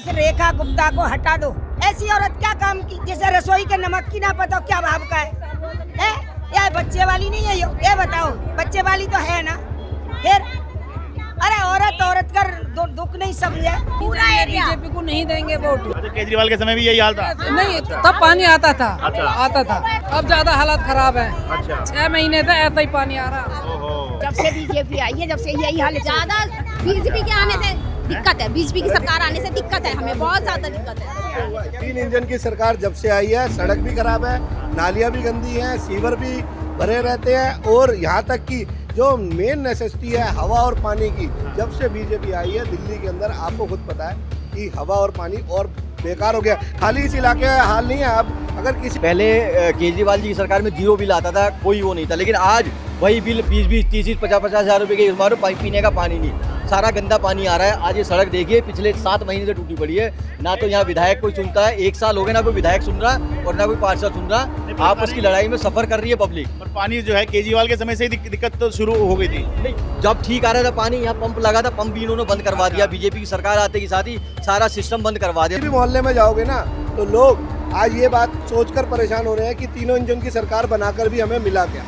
इस रेखा गुप्ता को हटा दो। ऐसी औरत क्या काम की जिसे रसोई के नमक की ना पता क्या भाव का है? या बच्चे वाली नहीं है ये बताओ, बच्चे वाली तो है ना। फिर अरे औरत औरत का दुख नहीं समझे पूरा एरिया। बीजेपी को नहीं देंगे वोट। अच्छा, केजरीवाल के समय भी यही हाल था? नहीं, तब पानी आता था। अच्छा। आता था, अब ज्यादा हालात खराब है। अच्छा। 6 महीने से ऐसा ही पानी आ रहा। ओहो। जब से बीजेपी आई है, जब से यही हाल है। ज्यादा बीजेपी के आने से दिक्कत है, बीजेपी की सरकार आने से दिक्कत है, हमें बहुत ज्यादा दिक्कत है। 3 इंजन की सरकार जब से आई है, सड़क भी खराब है, नालियां भी गंदी हैं, सीवर भी भरे रहते हैं, और यहाँ तक कि जो मेन नेसेसिटी है हवा और पानी की, जब से बीजेपी आई है दिल्ली के अंदर, आपको खुद पता है कि हवा और पानी और बेकार हो गया। खाली इस इलाके का हाल नहीं है। अब अगर किसी पहले केजरीवाल जी की सरकार में 0 बिल आता था, कोई वो नहीं था, लेकिन आज वही बिल 20-20, 30-30, 50-50 हज़ार रुपए के मारो, पीने का पानी नहीं, सारा गंदा पानी आ रहा है। आज ये सड़क देखिए, पिछले 7 महीने से टूटी पड़ी है। ना तो यहाँ विधायक कोई सुनता है, 1 साल हो गया ना कोई विधायक सुन रहा और ना कोई पार्षद सुन रहा। आपस की लड़ाई में सफर कर रही है पब्लिक। और पानी जो है केजरीवाल के समय से ही दिक्कत तो शुरू हो गई थी। नहीं, जब ठीक आ रहा था पानी, यहाँ पंप लगा था, पंप भी इन्होंने बंद करवा दिया। बीजेपी की सरकार आते के साथ ही सारा सिस्टम बंद करवा दिया। भी मोहल्ले में जाओगे ना तो लोग आज ये बात सोचकर परेशान हो रहे हैं कि तीनों इंजन की सरकार बनाकर भी हमें मिला क्या।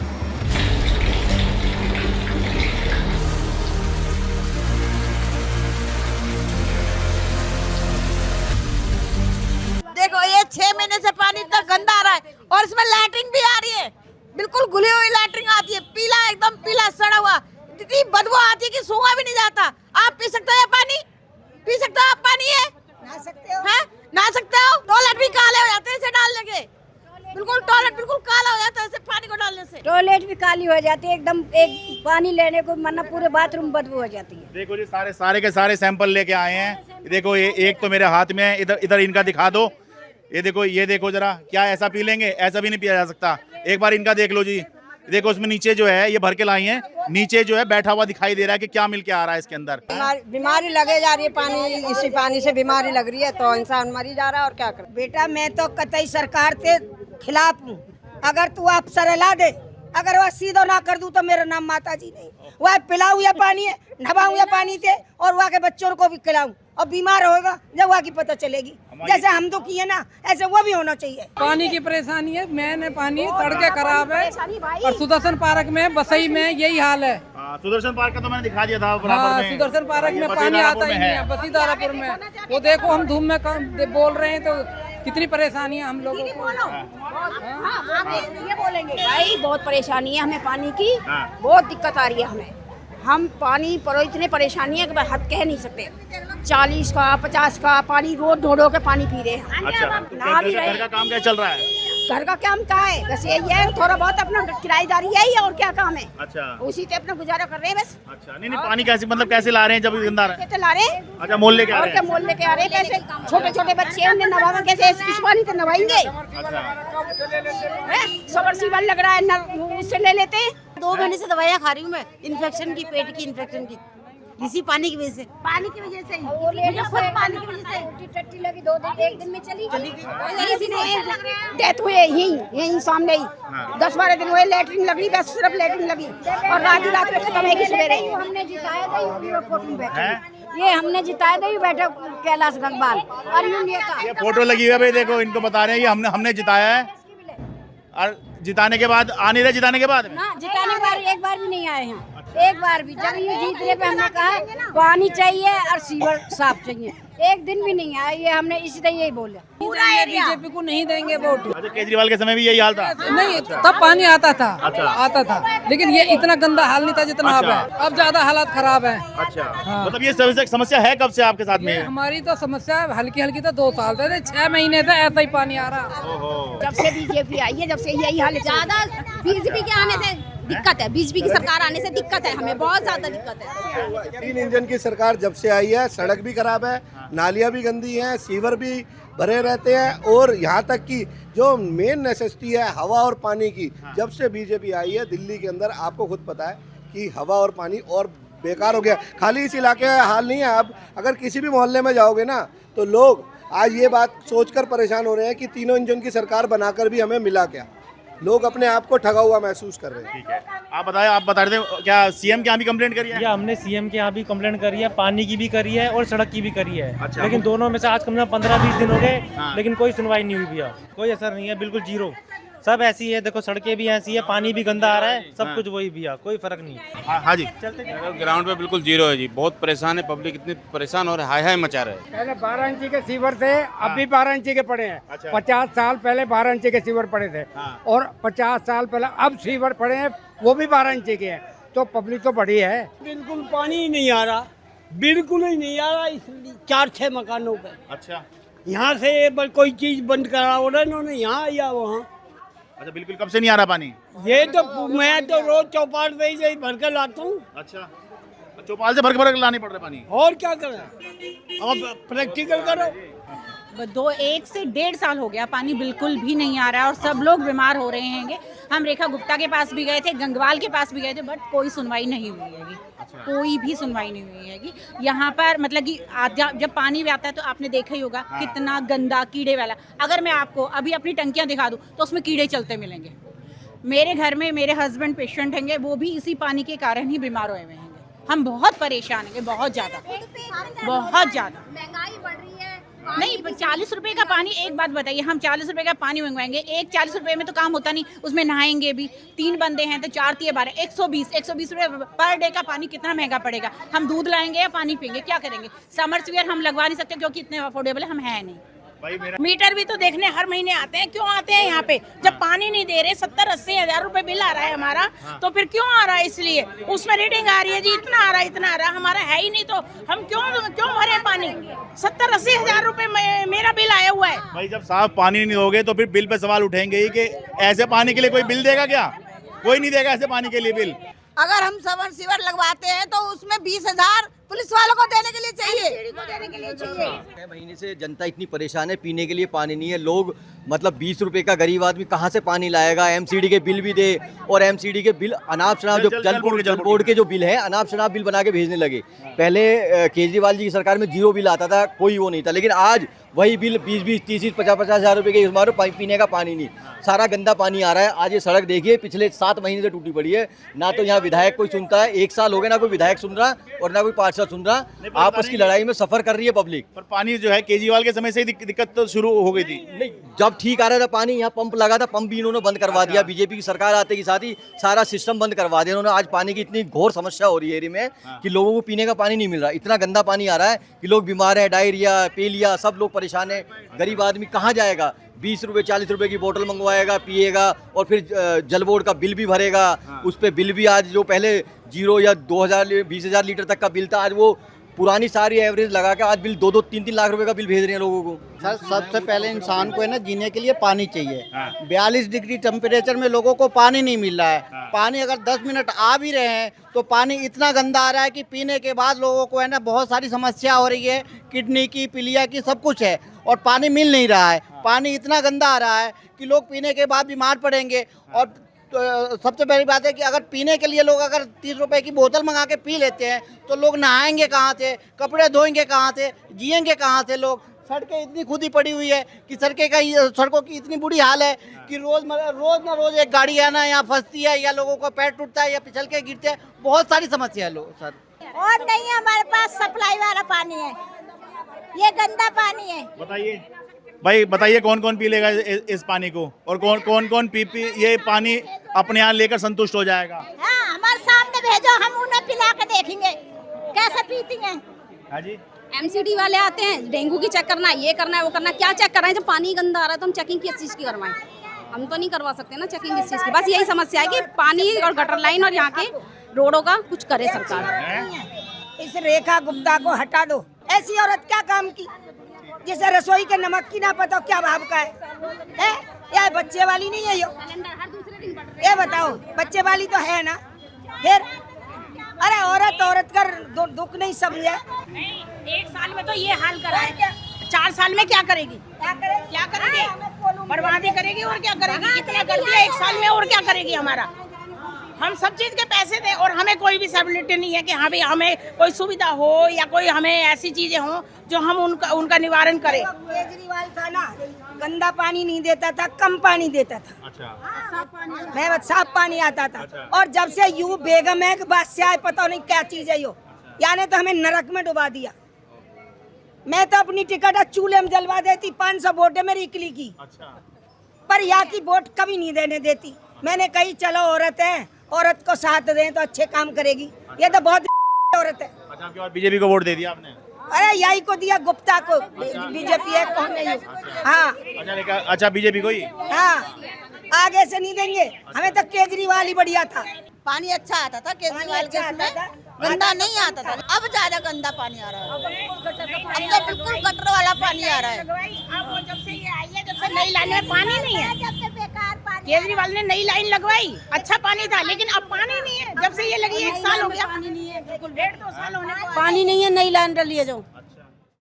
देखो ये 6 महीने से पानी इतना गंदा आ रहा है, और इसमें लैट्रिन भी आ रही है, बिल्कुल घुली हुई लैट्रिन आती है, पीला एकदम पीला सड़ा हुआ, इतनी बदबू आती है कि सूंघा भी नहीं जाता। आप पी सकते हो ये पानी? पी सकते हो आप पानी? ये ना सकते हो, हैं? ना सकते हो। टॉयलेट भी काले हो जाते हैं इसे डालने के, बिल्कुल टॉयलेट बिल्कुल काला हो जाता है इसे पानी को डालने से। टॉयलेट भी काली हो जाती है एकदम, एक पानी लेने को मना पूरे बाथरूम बदबू हो जाती है। देखो जी, सारे के सारे सैंपल लेके आए हैं। देखो ये एक तो मेरे हाथ में है, इधर इनका दिखा दो। ये देखो जरा, क्या ऐसा पी लेंगे? ऐसा भी नहीं पिया जा सकता। एक बार इनका देख लो जी, देखो उसमें नीचे जो है ये भर के लाई है, नीचे जो है बैठा हुआ दिखाई दे रहा है कि क्या मिल के आ रहा है इसके अंदर। बीमारी लगे जा रही है, पानी, इसी पानी से बीमारी लग रही है तो इंसान मरी जा रहा है, और क्या करे। बेटा मैं तो कतई सरकार के खिलाफ हूँ। अगर तू आप सरला दे, अगर वह सीधो ना कर दूं तो मेरा नाम माता जी नहीं। वह पिलाऊं या पानी है, नभाऊं या पानी से, और वहाँ के बच्चों को भी खिलाऊं, और बीमार होगा जब वहाँ की पता चलेगी। जैसे हम तो किए ना, ऐसे वो भी होना चाहिए। पानी की परेशानी है, मेन है पानी, सड़कें खराब है, और सुदर्शन पार्क में, बसई में यही हाल है। सुदर्शन पार्क का तो मैंने दिखा दिया था बराबर में। सुदर्शन पार्क में पानी आता ही नहीं है, बसीदारापुर में। वो देखो हम धूम में बोल रहे हैं तो कितनी परेशानी है हम लोगों को। ये बोलेंगे भाई, बहुत परेशानी है हमें पानी की, बहुत दिक्कत आ रही है हमें। हम पानी पर इतने परेशानी है कि हद कह नहीं सकते। 40 का 50 का पानी रोज ढो के पानी पी रहे हैं। अच्छा, नहा भी रहे घर का काम क्या चल रहा है? घर का काम क्या है, बस यही है, थोड़ा बहुत अपना किराएदारी यही है, और क्या काम है। अच्छा, उसी से अपना गुजारा कर रहे हैं बस। अच्छा। नहीं पानी कैसे, मतलब कैसे ला रहे हैं जब गंदा आ रहा है? कैसे ला रहे हैं? अच्छा, मोल लेके आ और रहे क्या हैं। मोल लेके आ रहे हैं? कैसे छोटे छोटे बच्चे हैं, उन्हें नवावा कैसे? इस पानी से नवाएंगे? सबमर्सिबल लग रहा है ना, उससे ले लेते हैं। 2 महीने से दवाइयाँ खा रही हूँ मैं, इन्फेक्शन की, पेट की इन्फेक्शन की, इसी पानी की वजह से। पानी की वजह से, मुझे खुद पानी की वजह से टट्टी लगी 2 दिन, 1 दिन में चली डेथ हुई यही सामने ही। 10-12 दिन हुए, लेटरिन लगी, बस सिर्फ लेटरिन लगी, और रात में खत्म है कि सवेरे। हमने जिताया था, ये हमने जिताया था, ये बैठा कैलाश गंगवाल और ये फोटो लगी हुई है भाई, देखो इनको बता रहे हैं ये हमने जिताया है, और जिताने के बाद आ नहीं रहे। जिताने के बाद ना, जिताने के बाद एक बार भी नहीं आए हैं, एक बार भी। जब ये जीतने पे हमने कहा पानी चाहिए और सीवर साफ चाहिए, एक दिन भी नहीं आया। ये हमने इसी तरह यही बोला। पूरा एरिया बीजेपी को नहीं देंगे वोट। अच्छा, केजरीवाल के समय भी यही हाल था? नहीं, तब पानी आता था। अच्छा। आता था, लेकिन ये इतना गंदा हाल नहीं था जितना अब है। अब ज्यादा हालात खराब है। अच्छा। हाँ। मतलब ये समस्या है कब से आपके साथ में? हमारी तो समस्या हल्की हल्की तो 2 साल से, 6 महीने से ऐसा ही पानी आ रहा। ओहो। जब से बीजेपी आई है, जब से यही हाल है। ज्यादा बीजेपी के आने से दिक्कत है, बीजेपी की सरकार आने से दिक्कत है, हमें बहुत ज्यादा दिक्कत है। 3 इंजन की सरकार जब से आई है, सड़क भी खराब है, नालियां भी गंदी हैं, सीवर भी भरे रहते हैं, और यहाँ तक कि जो मेन नेसेसिटी है हवा और पानी की, जब से बीजेपी आई है दिल्ली के अंदर, आपको खुद पता है कि हवा और पानी और बेकार हो गया। खाली इस इलाके का हाल नहीं है। अब अगर किसी भी मोहल्ले में जाओगे ना तो लोग आज ये बात सोचकर परेशान हो रहे हैं कि तीनों इंजन की सरकार बनाकर भी हमें मिला क्या। लोग अपने आप को ठगा हुआ महसूस कर रहे हैं। ठीक है, आप बताएं, आप बता रहे थे क्या सीएम के यहाँ भी कंप्लेंट करी है? या हमने सीएम के यहाँ भी कंप्लेंट करी है, पानी की भी करी है और सड़क की भी करी है। अच्छा। लेकिन दोनों में से आज कम से कम 15-20 दिन हो गए, हाँ। लेकिन कोई सुनवाई नहीं हुई भैया, कोई असर नहीं है, बिल्कुल जीरो। सब ऐसी है, देखो सड़कें भी ऐसी है, पानी भी गंदा आ रहा है, सब कुछ वही भैया, कोई फर्क नहीं। हाँ जी, ग्राउंड पे बिल्कुल जीरो है जी, बहुत परेशान है पब्लिक, इतनी परेशान और हाय हाय मचा रहे हैं। पहले 12 इंची के सीवर थे, अब भी 12 इंची के पड़े हैं। अच्छा। 50 साल पहले 12 इंची के सीवर पड़े थे, और 50 साल पहले अब सीवर पड़े हैं, वो भी 12 इंची के हैं। तो पब्लिक तो बड़ी है। बिल्कुल पानी ही नहीं आ रहा, बिल्कुल ही नहीं आ रहा, इसलिए 4-6 मकानों पे। अच्छा यहाँ से कोई चीज बंद करा हो रहा इन्होंने, यहाँ या वहाँ। अच्छा, बिल्कुल कब से नहीं आ रहा पानी? ये तो मैं तो रोज चौपाट पे ही भर कर लाता हूँ। अच्छा, चौपाल से भर के लाने पड़ रहे पानी। और क्या करें, अब प्रैक्टिकल करो। 1 से 1.5 साल हो गया, पानी बिल्कुल भी नहीं आ रहा है और सब लोग बीमार हो रहे हैं। हम रेखा गुप्ता के पास भी गए थे, गंगवाल के पास भी गए थे, बट कोई सुनवाई नहीं हुई है। कोई भी सुनवाई नहीं हुई है। यहाँ पर मतलब कि जब पानी भी आता है तो आपने देखा ही होगा कितना गंदा कीड़े वाला। अगर मैं आपको अभी अपनी टंकियाँ दिखा दूँ तो उसमें कीड़े चलते मिलेंगे। मेरे घर में मेरे हस्बैंड पेशेंट हैंगे, वो भी इसी पानी के कारण ही बीमार हुए हैं। हम बहुत परेशान हैं, बहुत ज़्यादा, बहुत ज़्यादा। महंगाई बढ़ रही है। नहीं, 40 रुपए का पानी, एक बात बताइए, हम 40 रुपए का पानी मंगवाएंगे, एक 40 रुपए में तो काम होता नहीं, उसमें नहाएंगे भी, 3 बंदे हैं तो 4 × 12 120 रुपए पर डे का पानी कितना महंगा पड़ेगा। हम दूध लाएंगे या पानी पियेंगे, क्या करेंगे? समरसीवर हम लगवा नहीं सकते क्योंकि इतने अफोर्डेबल हम है नहीं। मीटर भी तो देखने हर महीने आते हैं, क्यों आते हैं यहाँ पे? जब पानी नहीं दे रहे, 70-80 हजार रुपए बिल आ रहा है हमारा, तो फिर क्यों आ रहा है? इसलिए उसमें रीडिंग आ रही है जी, इतना आ रहा है, इतना आ रहा है, हमारा है ही नहीं, तो हम क्यों भरे पानी? 70-80 हजार रुपए मेरा बिल आया हुआ है। भाई जब साफ पानी नहीं दोगे तो फिर बिल पे सवाल उठेंगे ही कि ऐसे पानी के लिए कोई बिल देगा क्या? कोई नहीं देगा ऐसे पानी के लिए बिल। अगर हम समरसीवर लगवाते हैं तो उसमें 20,000 पुलिस वालों को देने के लिए चाहिए। 6 महीने से जनता इतनी परेशान है, पीने के लिए पानी नहीं है। लोग मतलब 20 रुपए का गरीब आदमी कहाँ से पानी लाएगा? एमसीडी के बिल भी दे, और एमसीडी के बिल अनाप शनाप जो जल बोर्ड के जो बिल है, अनाप शनाप बिल बना के भेजने लगे। पहले केजरीवाल जी की सरकार में 0 बिल आता था, कोई वो नहीं था, लेकिन आज वही बिल 20-20, 30-30, 50-50 हजार रुपए के मारो, पीने का पानी नहीं, सारा गंदा पानी आ रहा है। आज ये सड़क देखिए, पिछले 7 महीने से टूटी पड़ी है, ना तो यहाँ विधायक कोई सुनता है, 1 साल हो गया ना कोई विधायक सुन रहा और ना कोई पार्षद सुन रहा। आपस की लड़ाई में सफर कर रही है पब्लिक। पर पानी जो है केजरीवाल के समय से ही दिक्कत तो शुरू हो गई थी। नहीं, जब ठीक आ रहा था पानी, यहाँ पंप लगा था, पंप भी इन्होंने बंद करवा दिया। बीजेपी की सरकार आते के साथ ही सारा सिस्टम बंद करवा दिया इन्होंने। आज पानी की इतनी घोर समस्या हो रही है एरिया में कि लोगों को पीने का पानी नहीं मिल रहा, इतना गंदा पानी आ रहा है कि लोग बीमार है, डायरिया, पेलिया, सब लोग परेशान है। गरीब आदमी कहाँ जाएगा? 20 रुपए 40 रुपए की बोतल मंगवाएगा, पिएगा, और फिर जल बोर्ड का बिल भी भरेगा। उस पर बिल भी आज जो पहले 0 या 2000-20,000 लीटर तक का बिल था, आज वो पुरानी सारी एवरेज लगा के आज बिल 2-2, 3-3 लाख रुपए का बिल भेज रहे हैं लोगों को। सर, सबसे पहले इंसान को है ना जीने के लिए पानी चाहिए। 42 डिग्री टेम्परेचर में लोगों को पानी नहीं मिल रहा है। पानी अगर 10 मिनट आ भी रहे हैं तो पानी इतना गंदा आ रहा है कि पीने के बाद लोगों को है ना बहुत सारी समस्या हो रही है, किडनी की, पीलिया की, सब कुछ है, और पानी मिल नहीं रहा है। पानी इतना गंदा आ रहा है कि लोग पीने के बाद बीमार पड़ेंगे। और तो सबसे पहली बात है कि अगर पीने के लिए लोग अगर 30 रुपए की बोतल मंगा के पी लेते हैं तो लोग नहाएंगे कहाँ से, कपड़े धोएंगे कहाँ से, जिएंगे कहाँ से लोग? सड़कें इतनी खुदी पड़ी हुई है कि सड़कों की इतनी बुरी हाल है कि रोज ना रोज एक गाड़ी है ना यहाँ फंसती है, या लोगों का पैर टूटता है, या फिसल के गिरते हैं। बहुत सारी समस्या है लोग सर। और नहीं है हमारे पास सप्लाई वाला पानी है, ये गंदा पानी है। बताइए भाई, बताइए कौन कौन पी लेगा इस पानी को, और कौन कौन पी ये पानी अपने यहाँ लेकर संतुष्ट हो जाएगा? हाँ, हमारे सामने भेजो, हम उन्हें पिला के देखेंगे कैसे पीती हैं। हाँ जी, एमसीडी वाले आते हैं, डेंगू की चेक करना है, ये करना है, वो करना है। क्या चेक कर रहे हैं? जब पानी गंदा आ रहा है तो हम चेकिंग किस चीज़ की करवाएं? हम तो नहीं करवा सकते ना चेकिंग किस चीज़ की। बस यही समस्या है कि पानी और गटर लाइन और यहाँ के रोडों का कुछ करे सरकार। इस रेखा गुप्ता को हटा दो। ऐसी औरत क्या काम की जिसे रसोई के नमक की ना पता क्या भाव का है? या बच्चे वाली नहीं है ये बताओ, बच्चे वाली तो है ना? फिर अरे औरत का दुख नहीं समझे। 1 साल में तो ये हाल करा है, 4 साल में क्या करेगी? क्या करेगी? बर्बादी करेगी और क्या करेगी? कितना करती है 1 साल में, और क्या करेगी? हमारा हम सब चीज के पैसे दें और हमें कोई भी फैसिलिटी नहीं है कि हाँ भाई हमें कोई सुविधा हो या कोई हमें ऐसी चीजें हो जो हम उनका निवारण करें। केजरीवाल था ना, गंदा पानी नहीं देता था, कम पानी देता था। अच्छा। साफ पानी आता था। और जब से यू बेगम है कि बादशाह पता नहीं क्या चीज है यो, यानी तो हमें नरक में डुबा दिया। मैं तो अपनी टिकट चूल्हे में जलवा देती, 500 वोट है मेरी इकली की। पर यहाँ की वोट कभी नहीं देने देती। मैंने कही चलो औरत है, औरत को साथ दें तो अच्छे काम करेगी। ये तो बहुत औरत है। अच्छा, आपके बाद बीजेपी को वोट दे दिया आपने? अरे यही को दिया, गुप्ता को। बीजेपी है कौन नहीं? हाँ। अच्छा, बीजेपी को ही? हाँ, आगे से नहीं देंगे, हमें तो केजरीवाल ही बढ़िया था। पानी अच्छा आता था केजरीवाल के समय, गंदा नहीं आता था। अब ज्यादा गंदा पानी आ रहा है, अब तो बिल्कुल गटर वाला पानी आ रहा है। अब जब से ये आई है, जब से नई लाइन में पानी नहीं है, केजरीवाल ने नई लाइन लगवाई, अच्छा पानी था, लेकिन अब पानी नहीं है। जब से ये लगी 1 साल हो गया, पानी नहीं है, बिल्कुल 1.5-2 साल होने को। पानी नहीं है, नई लाइन डली है जो